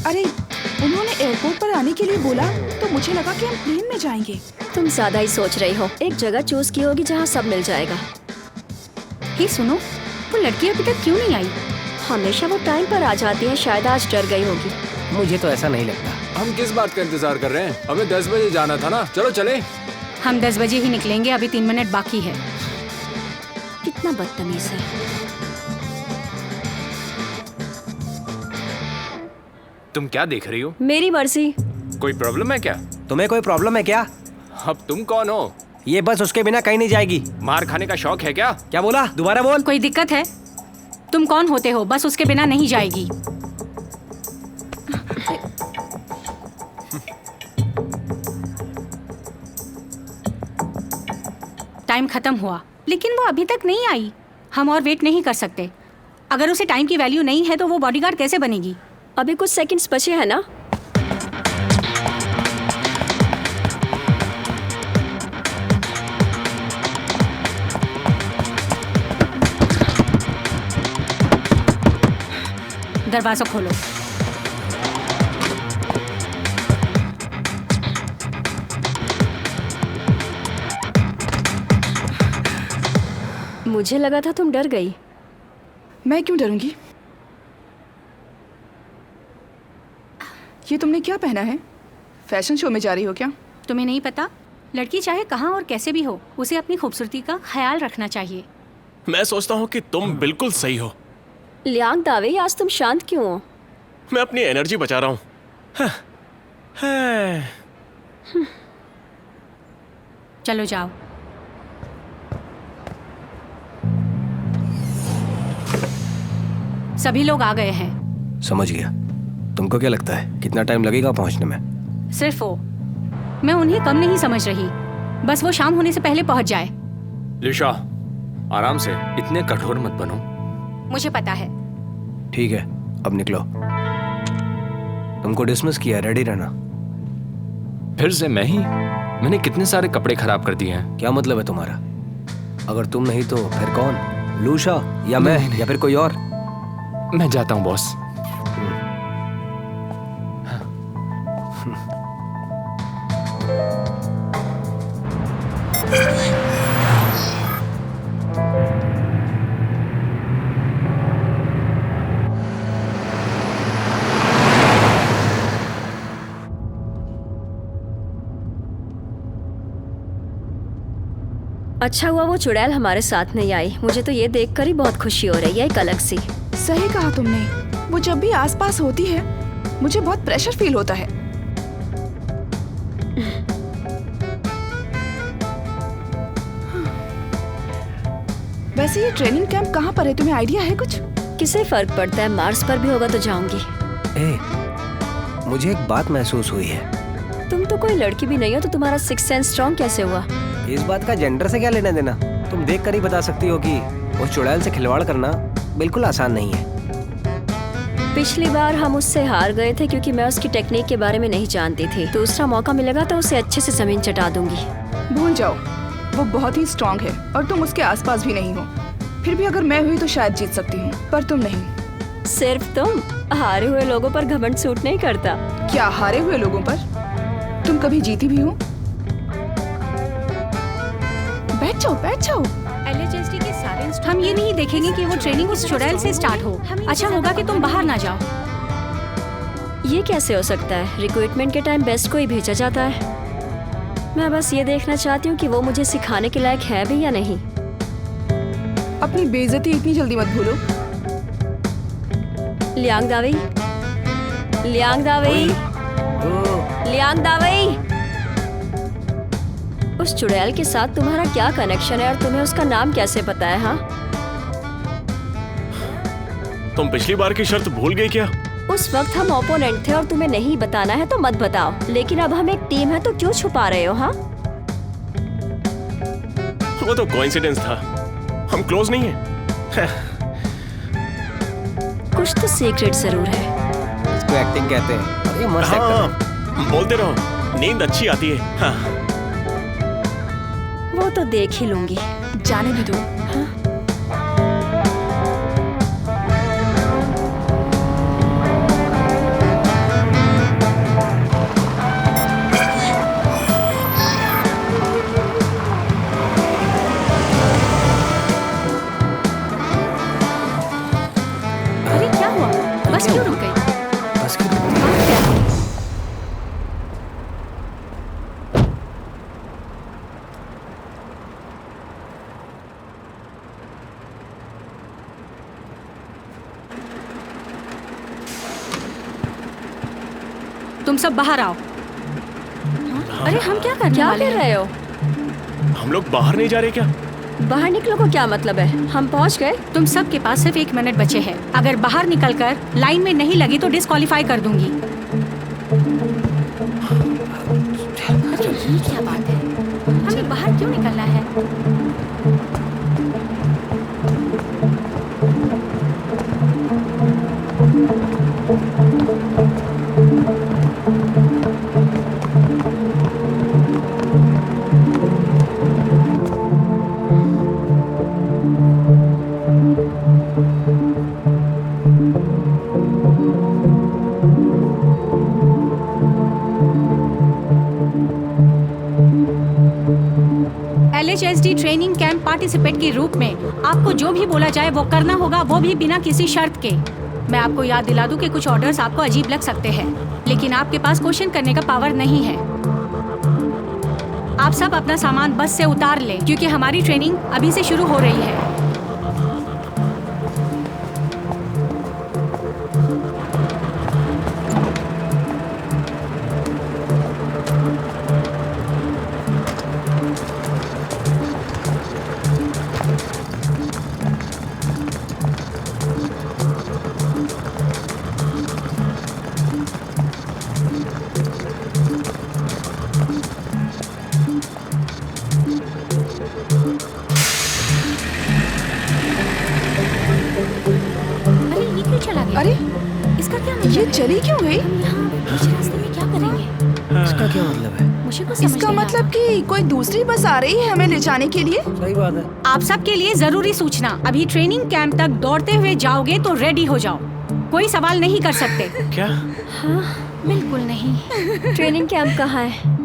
अरे उन्होंने एयरपोर्ट पर आने के लिए बोला तो मुझे लगा कि हम प्लेन में जाएंगे। तुम ज्यादा ही सोच रही हो। एक जगह चूज की होगी जहाँ सब मिल जाएगा। हे सुनो, वो लड़की अभी तक क्यों नहीं आई? हमेशा वो टाइम पर आ जाती है, शायद आज डर गई होगी। मुझे तो ऐसा नहीं लगता। हम किस बात का इंतजार कर रहे हैं? हमें 10 बजे जाना था ना। चलो चले। हम 10 बजे ही निकलेंगे, अभी 3 मिनट बाकी है। कितना बदतमीज है। तुम क्या देख रही हो? मेरी मर्जी। कोई प्रॉब्लम है क्या? तुम्हें कोई प्रॉब्लम है क्या? अब तुम कौन हो? ये बस उसके बिना कहीं नहीं जाएगी। मार खाने का शौक है क्या? क्या बोला? दोबारा बोल। कोई दिक्कत है? तुम कौन होते हो? बस उसके बिना नहीं जाएगी। टाइम खत्म हुआ, लेकिन वो अभी तक नहीं आई। हम और वेट नहीं कर सकते। अगर उसे टाइम की वैल्यू नहीं है तो वो बॉडीगार्ड कैसे बनेगी? अभी कुछ सेकंड्स बचे हैं ना। दरवाजा खोलो। मुझे लगा था तुम डर गई। मैं क्यों डरूंगी? ये तुमने क्या पहना है? फैशन शो में जा रही हो क्या? तुम्हें नहीं पता? लड़की चाहे कहाँ और कैसे भी हो, उसे अपनी खूबसूरती का ख्याल रखना चाहिए। मैं सोचता हूँ कि तुम बिल्कुल सही हो। लियांग दावे, आज तुम शांत क्यों हो? मैं अपनी एनर्जी बचा रहा हूँ। चलो जाओ। सभी लोग आ गए हैं। समझ गया। तुमको क्या लगता है कितना टाइम लगेगा पहुंचने में? सिर्फ वो। मैं उन्हें कम नहीं समझ रही, बस वो शाम होने से पहले पहुंच जाए। लिशा, आराम से, इतने कठोर मत बनो। मुझे पता है। ठीक है, अब निकलो। तुमको डिसमिस किया, रेडी रहना। फिर से मैं ही? मैंने कितने सारे कपड़े खराब कर दिए हैं। क्या मतलब है तुम्हारा? अगर तुम नहीं तो फिर कौन? लूशा या मैं या फिर कोई और? मैं जाता हूँ बॉस। अच्छा हुआ वो चुड़ैल हमारे साथ नहीं आई। मुझे तो ये देखकर ही बहुत खुशी हो रही है, एक अलग सी। सही कहा तुमने। वो जब भी आसपास होती है मुझे बहुत प्रेशर फील होता है। वैसे ये ट्रेनिंग कैंप कहाँ पर है, तुम्हें आइडिया है कुछ? किसे फर्क पड़ता है, मार्स पर भी होगा तो जाऊंगी। मुझे एक बात महसूस हुई है। तुम तो कोई लड़की भी नहीं हो तो तुम्हारा सिक्स सेंस स्ट्रॉन्ग कैसे हुआ? इस बात का जेंडर से क्या लेना देना? तुम देख कर ही बता सकती हो कि उस चुड़ैल से खिलवाड़ करना बिल्कुल आसान नहीं है। पिछली बार हम उससे हार गए थे क्योंकि मैं उसकी टेक्निक के बारे में नहीं जानती थी। दूसरा मौका मिलेगा तो उसे अच्छे से जमीन चटा दूंगी। भूल जाओ, वो बहुत ही स्ट्रॉन्ग है और तुम उसके आसपास भी नहीं हो। फिर भी अगर मैं हुई तो शायद जीत सकती हूँ, पर तुम नहीं। सिर्फ तुम? हारे हुए लोगों पर घमंड सूट नहीं करता। क्या हारे हुए लोगों पर? तुम कभी जीती भी हो? बैठ जाओ, बैठ जाओ। LHSD के सारे हम ये नहीं देखेंगे कि वो ट्रेनिंग उस चुड़ैल से स्टार्ट हो। अच्छा होगा कि तुम बाहर ना जाओ। ये कैसे हो सकता है? रिक्रूटमेंट के टाइम बेस्ट को ही भेजा जाता है। मैं बस ये देखना चाहती हूँ कि वो मुझे सिखाने के लायक है भी या नहीं। अपनी बेइज्जती इतनी जल्दी मत भूलो। लियांग दावे, लियांग दावे, लियांग दावे। उस चुड़ैल के साथ तुम्हारा क्या कनेक्शन है और तुम्हें उसका नाम कैसे पता है? हाँ, तुम पिछली बार की शर्त भूल गई क्या? उस वक्त हम ओपोनेंट थे और तुम्हें नहीं बताना है तो मत बताओ, लेकिन अब हम एक टीम है तो क्यों छुपा रहे हो? हाँ, वो तो कोइंसिडेंस था, हम क्लोज नहीं हैं। कुछ तो सीक्रेट जरूर है। इसको एक्टिंग कहते हैं। ये मस्त एक्टर है। बोलते रहो, नींद अच्छी आती है। हाँ। वो तो देख ही लूंगी। जाने भी दो। हाँ? बस क्यों रुक गई? बस की बात क्या है? तुम सब बाहर आओ। अरे हम क्या करने क्या वाले कर हैं? रहे हो? हम लोग बाहर नहीं जा रहे क्या? बाहर निकलो को क्या मतलब है? हम पहुंच गए। तुम सब के पास सिर्फ 1 मिनट बचे हैं। अगर बाहर निकलकर लाइन में नहीं लगी तो डिस्क्वालीफाई कर दूंगी। अरे ये क्या बात है? हमें बाहर क्यों निकलना है? LHSD ट्रेनिंग कैंप पार्टिसिपेट के रूप में आपको जो भी बोला जाए वो करना होगा, वो भी बिना किसी शर्त के। मैं आपको याद दिला दूं कि कुछ ऑर्डर्स आपको अजीब लग सकते हैं, लेकिन आपके पास क्वेश्चन करने का पावर नहीं है। आप सब अपना सामान बस से उतार लें क्योंकि हमारी ट्रेनिंग अभी से शुरू हो रही है। अरे ये क्यों चला गया? अरे इसका क्या ये मतलब? चली क्यों गई? हम यहाँ बीच रास्ते में क्या करेंगे? इसका क्या मतलब है? मुझे कुछ समझ इसका नहीं आ मतलब कि कोई दूसरी बस आ रही है हमें ले जाने के लिए। सही बात है। रहा। आप सबके लिए जरूरी सूचना, अभी ट्रेनिंग कैंप तक दौड़ते हुए जाओगे तो रेडी हो जाओ। कोई सवाल नहीं कर सकते। क्या? बिल्कुल नहीं। ट्रेनिंग कैंप कहाँ है?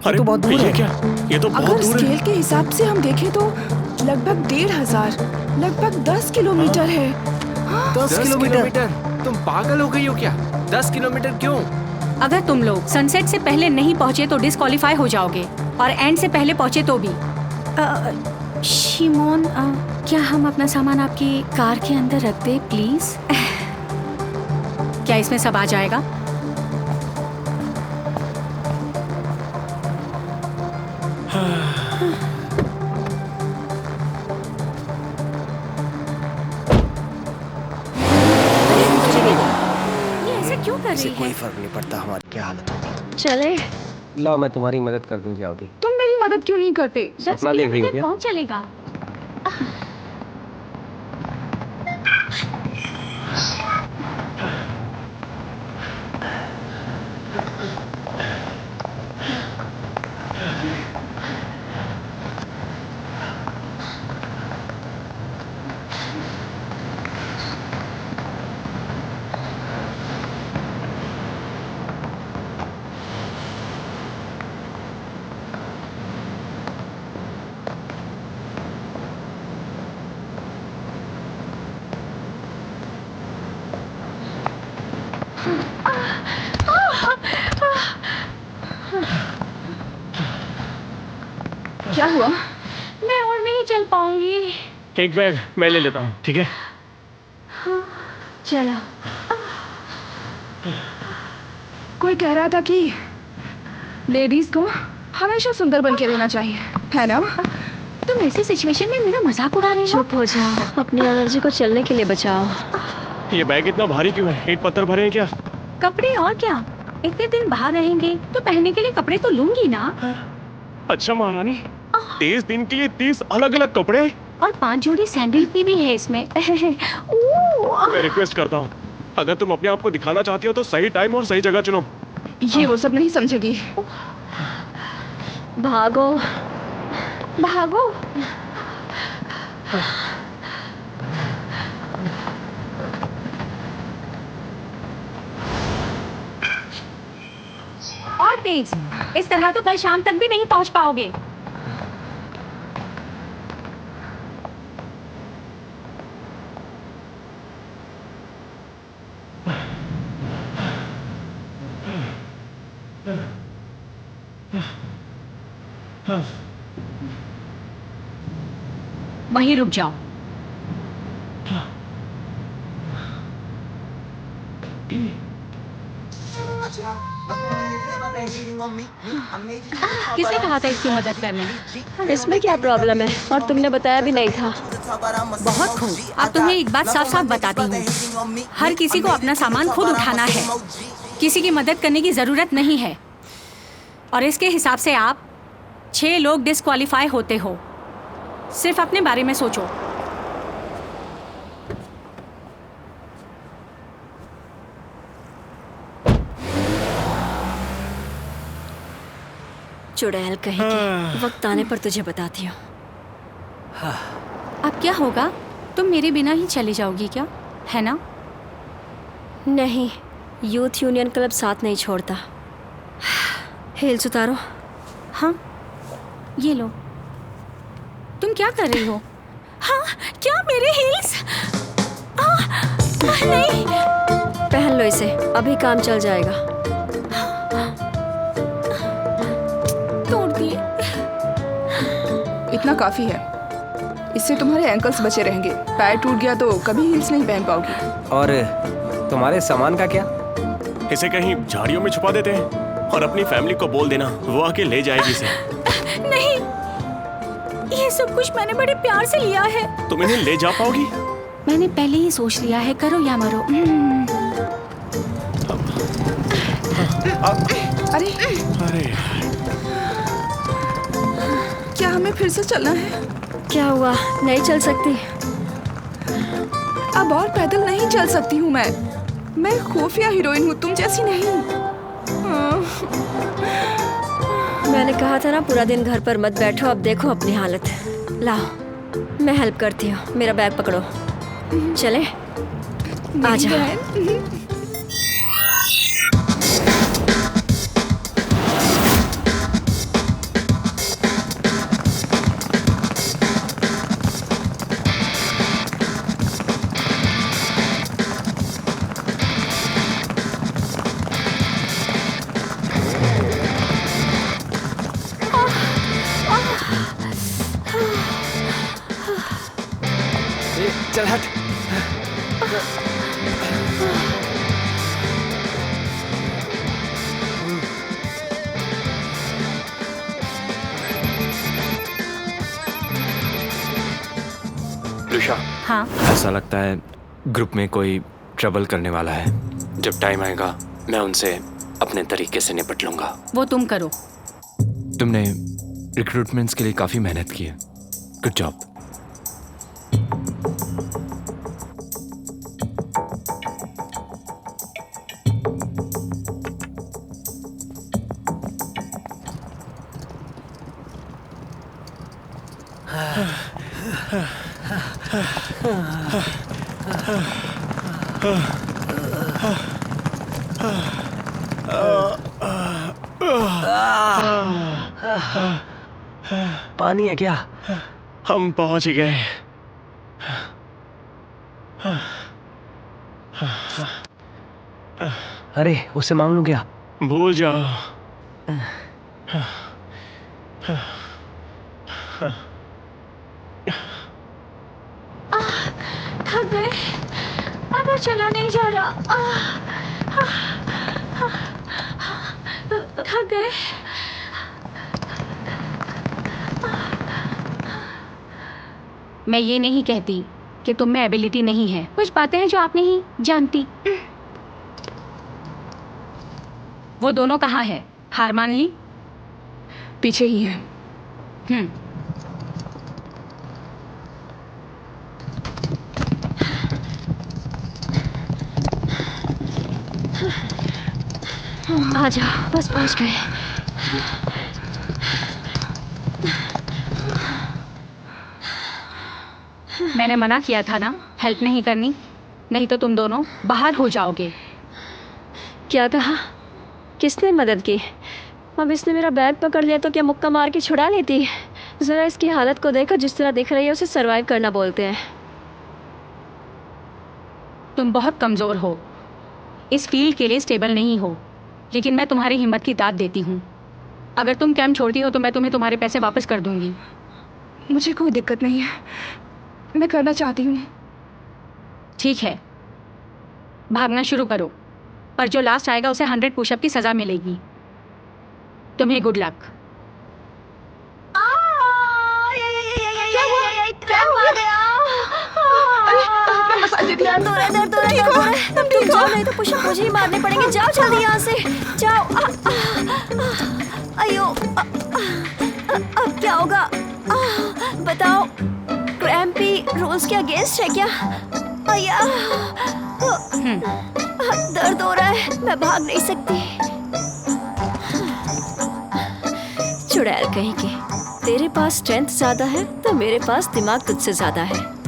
अरे तो बहुत दूर ये है। क्या? ये तो बहुत अगर दूर है। स्केल के हिसाब से हम देखें तो लगभग 1500, लगभग 10 किलोमीटर है। 10 किलोमीटर। तुम पागल हो गई हो क्या? 10 किलोमीटर क्यों? अगर तुम लोग सनसेट से पहले नहीं पहुंचे तो डिस्क्वालीफाई हो जाओगे, और एंड से पहले पहुंचे तो भी। शिमोन, क्या हम अपना सामान आपकी कार के अंदर रख दे प्लीज? क्या इसमें सब आ जाएगा? ये ऐसा क्यों कर इससे रही कोई है? फर्क नहीं पड़ता हमारी क्या हालत होगी। चले। लाओ मैं तुम्हारी मदद कर दूं जाओगी। तुम मेरी मदद क्यों नहीं करते? सपना देख रही हो क्या? कौन चलेगा? क्या हुआ? मैं और नहीं चल पाऊंगी। एक बैग मैं ले लेता हूँ, ठीक है? चलो। कोई कह रहा था कि लेडीज को हमेशा सुंदर बन के रहना चाहिए, है ना? तुम ऐसी सिचुएशन में मेरा मजाक उड़ा रही हो? चुप हो जाओ, अपनी एनर्जी को चलने के लिए बचाओ। ये बैग इतना भारी क्यों है? ईंट पत्थर भरे हैं क्या? कपड़े और क्या, इतने दिन बाहर रहेंगे तो पहनने के लिए कपड़े तो लूंगी ना। अच्छा महारानी, 30 दिन के लिए 30 अलग अलग कपड़े? और 5 जोड़ी सैंडल की भी है इसमें। मैं रिक्वेस्ट करता हूँ, अगर तुम अपने आप को दिखाना चाहती हो तो सही टाइम और सही जगह चुनो। ये वो सब नहीं समझेगी। भागो। भागो। और तेज, इस तरह तो कल शाम तक भी नहीं पहुंच पाओगे। वहीं रुक जाओ। किसने कहा था इसकी मदद करने? इसमें क्या प्रॉब्लम है? और तुमने बताया भी नहीं था। बहुत खूब। अब तुम्हें एक बात साफ साफ बताती हूँ, हर किसी को अपना सामान खुद उठाना है, किसी की मदद करने की जरूरत नहीं है। और इसके हिसाब से आप 6 लोग डिस्क्वालीफाई होते हो। सिर्फ अपने बारे में सोचो। चुड़ैल कहेगी, वक्त आने पर तुझे बताती हूँ। अब क्या होगा? तुम मेरे बिना ही चली जाओगी क्या, है ना? नहीं, यूथ यूनियन क्लब साथ नहीं छोड़ता। हील्स उतारो। हाँ, ये लो। तुम क्या कर रही हो? हाँ, क्या मेरे हील्स? नहीं। पहन लो इसे, अभी काम चल जाएगा। तोड़ दिए। इतना काफी है, इससे तुम्हारे एंकल्स बचे रहेंगे। पैर टूट गया तो कभी हील्स नहीं पहन पाओगी। और तुम्हारे सामान का क्या? इसे कहीं झाड़ियों में छुपा देते हैं और अपनी फैमिली को बोल देना, वो आके ले जाएगी इसे। नहीं, ये सब कुछ मैंने बड़े प्यार से लिया है। तुम इन्हें ले जा पाओगी? मैंने पहले ही सोच लिया है, करो या मरो। अरे अरे क्या हमें फिर से चलना है? क्या हुआ? नहीं चल सकती? अब और पैदल नहीं चल सकती हूँ मैं खुफिया हीरोइन हूँ, तुम जैसी नहीं। मैंने कहा था ना पूरा दिन घर पर मत बैठो। अब देखो अपनी हालत। लाओ, मैं हेल्प करती हूँ। मेरा बैग पकड़ो, चले। आ जाओ। चल हट। ऋषा, हाँ, ऐसा लगता है ग्रुप में कोई ट्रबल करने वाला है। जब टाइम आएगा मैं उनसे अपने तरीके से निपट लूंगा। वो तुम करो। तुमने रिक्रूटमेंट्स के लिए काफी मेहनत की है। Good job. पानी है क्या? हम पहुंच गए। अरे उससे मांग लूं क्या? भूल जाओ। थक गए, अब चला नहीं जा रहा। थक गए। मैं ये नहीं कहती कि तुम में एबिलिटी नहीं है, कुछ बातें हैं जो आप नहीं जानती। वो दोनों कहाँ है? हार मान ली? पीछे ही है। आ जाओ, बस पहुंच गए। मैंने मना किया था ना हेल्प नहीं करनी, नहीं तो तुम दोनों बाहर हो जाओगे। क्या कहा? किसने मदद की? अब इसने मेरा बैग पकड़ लिया तो क्या मुक्का मार के छुड़ा लेती? ज़रा इसकी हालत को देखो, जिस तरह दिख रही है उसे सरवाइव करना बोलते हैं। तुम बहुत कमज़ोर हो, इस फील्ड के लिए स्टेबल नहीं हो, लेकिन मैं तुम्हारी हिम्मत की दाद देती हूँ। अगर तुम कैंप छोड़ती हो तो मैं तुम्हें तुम्हारे पैसे वापस कर दूँगी। मुझे कोई दिक्कत नहीं है, मैं करना चाहती हूँ। ठीक है, भागना शुरू करो, पर जो लास्ट आएगा उसे 100 पुशअप की सज़ा मिलेगी। तुम्हें गुड लक। दर्द हो रहा है। तुम जाओ, नहीं तो पुशअप मुझे ही मारने पड़ेंगे। जाओ जल्दी यहाँ से, जाओ। अयो, अब क्या होगा? बताओ, क्रैम्पी रूल्स के अगेंस्ट है क्या? अया, दर्द हो रहा है, मैं भाग नहीं सकती। चुड़ैल कहीं की, तेरे पास स्ट्रेंथ ज्यादा है तो मेरे पास दिमाग तुझसे ज्यादा है।